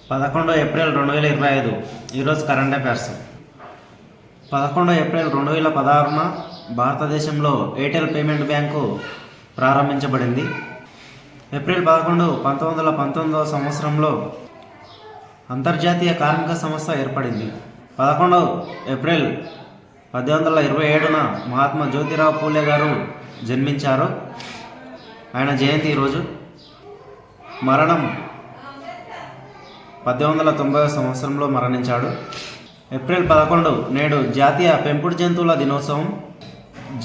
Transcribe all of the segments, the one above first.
11 April 2025 ఈరోజు current affairs. 11 April 2016న భారతదేశంలో Airtel payment bank ప్రారంభించబడింది. ఏప్రిల్ 11, 1919వ సంవత్సరంలో అంతర్జాతీయ కార్మిక సంస్థ ఏర్పడింది. 11 ఏప్రిల్ 1827న మహాత్మా జ్యోతిరావు పూలే గారు జన్మించారు. ఆయన జయంతి ఈరోజు. మరణం 1890వ సంవత్సరంలో మరణించాడు. ఏప్రిల్ 11 నేడు జాతీయ పెంపుడు జంతువుల దినోత్సవం,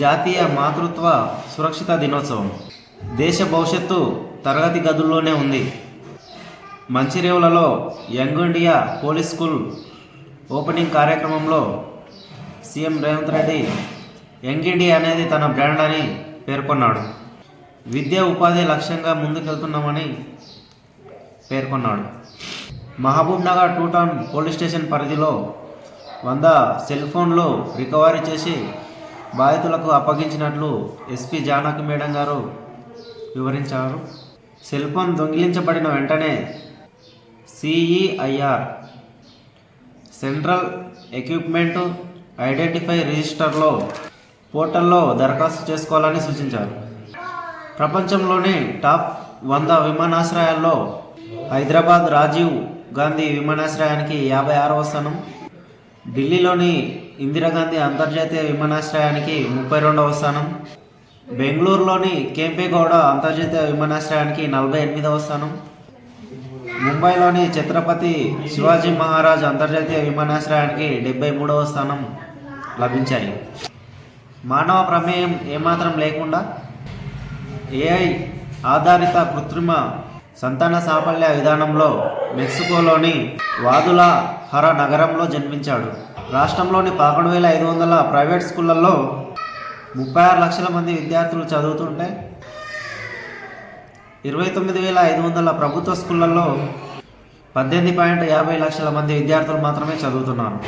జాతీయ మాతృత్వ సురక్షిత దినోత్సవం. దేశ భవిష్యత్తు తరగతి గదుల్లోనే ఉంది. మంచిర్యాలలో young India police school opening కార్యక్రమంలో CM Revanth Reddy young India అనేది తన బ్రాండ్ అని పేర్కొన్నాడు. విద్య ఉపాధి లక్ష్యంగా ముందుకెళ్తున్నామని పేర్కొన్నాడు. Mahbubnagar 2 town police station పరిధిలో 100 సెల్ ఫోన్లు రికవరీ చేసి బాధితులకు అప్పగించినట్లు ఎస్పీ జానకి మేడం గారు వివరించారు. సెల్ ఫోన్ దొంగిలించబడిన వెంటనే CEIR సెంట్రల్ ఎక్విప్మెంట్ ఐడెంటిఫై రిజిస్టర్లో పోర్టల్లో దరఖాస్తు చేసుకోవాలని సూచించారు. ప్రపంచంలోని టాప్ 100 విమానాశ్రయాల్లో హైదరాబాద్ రాజీవ్ గాంధీ విమానాశ్రయానికి 56వ స్థానం, ఢిల్లీలోని ఇందిరాగాంధీ అంతర్జాతీయ విమానాశ్రయానికి 32వ స్థానం, బెంగళూరులోని కేంపేగౌడ అంతర్జాతీయ విమానాశ్రయానికి 48వ స్థానం, ముంబైలోని ఛత్రపతి శివాజీ మహారాజ్ అంతర్జాతీయ విమానాశ్రయానికి 73వ స్థానం లభించాయి. మానవ ప్రమేయం ఏమాత్రం లేకుండా AI ఆధారిత కృత్రిమ సంతాన సాఫల్య విధానంలో మెక్సికోలోని వాదులహర నగరంలో జన్మించాడు. రాష్ట్రంలోని 11,500 ప్రైవేట్ స్కూళ్లలో 36 లక్షల మంది విద్యార్థులు చదువుతుంటే 29,500 ప్రభుత్వ స్కూళ్లలో 18.50 లక్షల మంది విద్యార్థులు మాత్రమే చదువుతున్నారు.